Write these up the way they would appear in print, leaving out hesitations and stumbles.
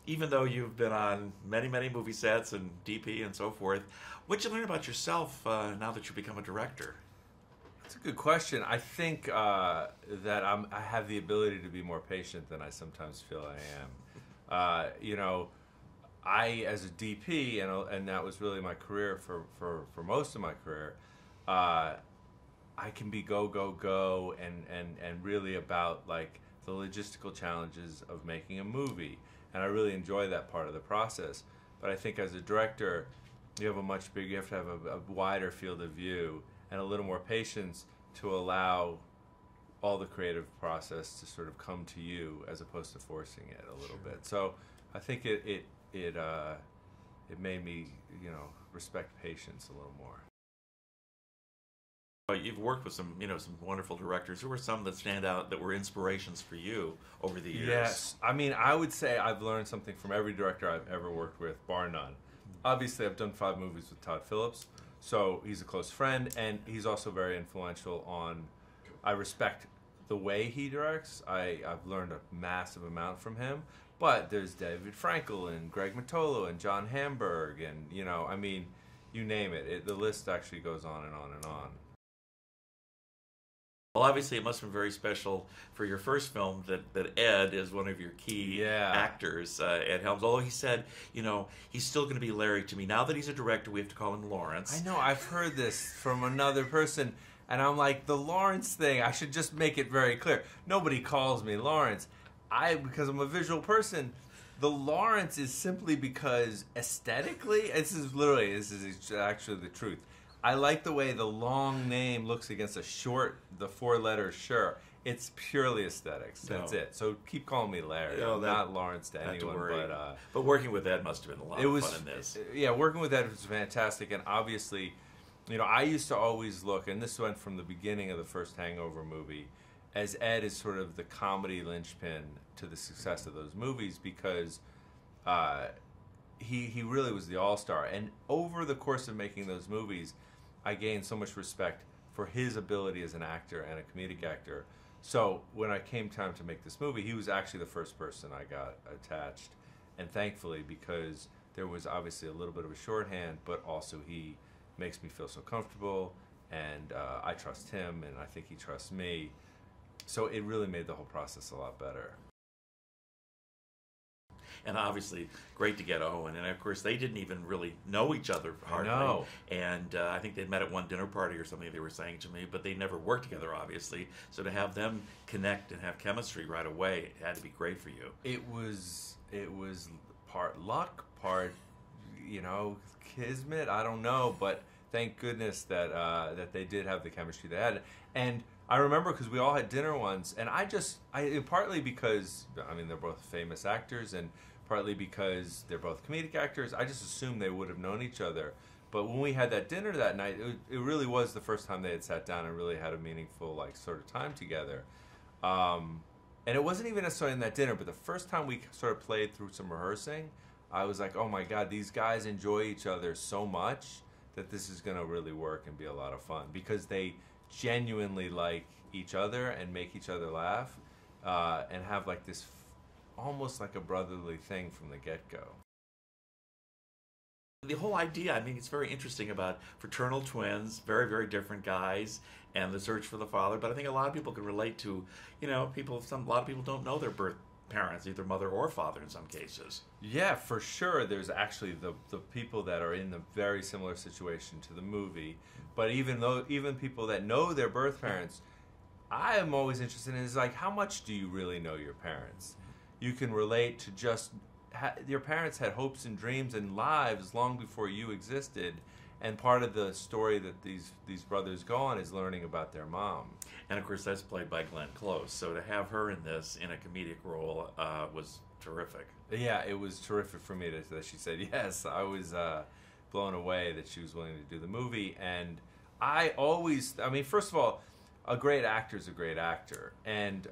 Even though you've been on many, many movie sets and DP and so forth, what'd you learn about yourself now that you become a director? That's a good question. I think that I have the ability to be more patient than I sometimes feel I am. You know, I, as a DP, and that was really my career for most of my career, I can be go, go, go, and really about like the logistical challenges of making a movie. And I really enjoy that part of the process. But I think as a director, you have a much bigger, you have to have a wider field of view and a little more patience to allow all the creative process to sort of come to you as opposed to forcing it a little bit. So I think it made me, you know, respect patience a little more. You've worked with some, some wonderful directors. Who were some that stand out that were inspirations for you over the years? Yes, I mean, I would say I've learned something from every director I've ever worked with, bar none. Obviously, I've done 5 movies with Todd Phillips, so he's a close friend, and he's also very influential on. I respect the way he directs. I've learned a massive amount from him. But there's David Frankel and Greg Matolo and John Hamburg, and I mean, you name it. The list actually goes on and on and on. Well, obviously, it must have been very special for your first film that Ed is one of your key actors, Ed Helms. Although he said, he's still going to be Larry to me. Now that he's a director, we have to call him Lawrence. I know, I've heard this from another person, and I'm like, the Lawrence thing, I should just make it very clear. Nobody calls me Lawrence. Because I'm a visual person, the Lawrence is simply because aesthetically, this is actually the truth. I like the way the long name looks against the 4 letters Sher. It's purely aesthetics. That's it. So keep calling me Larry. Not Lawrence to anyone. But working with Ed must have been a lot of fun in this. Yeah, working with Ed was fantastic. And obviously, I used to always look, and this went from the beginning of the first Hangover movie, as Ed is sort of the comedy linchpin to the success of those movies because he really was the all-star. And over the course of making those movies, I gained so much respect for his ability as an actor and a comedic actor. So when I came time to make this movie, he was actually the first person I got attached. And thankfully, because there was obviously a little bit of a shorthand, but also he makes me feel so comfortable, and I trust him, and I think he trusts me. So it really made the whole process a lot better. And obviously, great to get Owen. And of course, they didn't even really know each other hardly. I know. And I think they'd met at one dinner party or something, they were saying to me, but they never worked together, obviously. So to have them connect and have chemistry right away, it had to be great for you. It was part luck, part, kismet, I don't know, but thank goodness that they did have the chemistry they had. And I remember because we all had dinner once, and partly because, they're both famous actors, and partly because they're both comedic actors, I just assumed they would have known each other. But when we had that dinner that night, it really was the first time they had sat down and really had a meaningful, sort of time together. And it wasn't even necessarily in that dinner, but the first time we sort of played through some rehearsing, I was like, oh my God, these guys enjoy each other so much that this is going to really work and be a lot of fun. Because they genuinely like each other and make each other laugh, and have this almost like a brotherly thing from the get-go. The whole idea, it's very interesting about fraternal twins, very, very different guys, and the search for the father. But I think a lot of people can relate to, a lot of people don't know their birth parents, either mother or father in some cases. Yeah, for sure. There's actually the people that are in the very similar situation to the movie. But even people that know their birth parents, I am always interested in is how much do you really know your parents? You can relate to just your parents had hopes and dreams and lives long before you existed, and part of the story that these brothers go on is learning about their mom. And of course, that's played by Glenn Close. So to have her in this in a comedic role was terrific. Yeah, it was terrific for me that she said yes. I was blown away that she was willing to do the movie. And first of all, a great actor is a great actor. And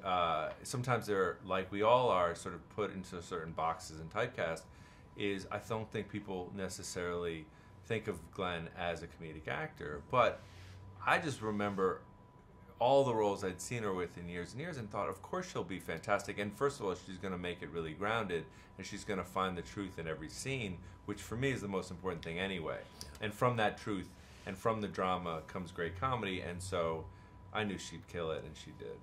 sometimes they're, like we all are, sort of put into certain boxes and typecast. I don't think people necessarily think of Glenn as a comedic actor. But I just remember all the roles I'd seen her with in years and years, and thought, of course she'll be fantastic. And first of all, she's going to make it really grounded, and she's going to find the truth in every scene, which for me is the most important thing anyway. And from that truth and from the drama comes great comedy, and so I knew she'd kill it, and she did.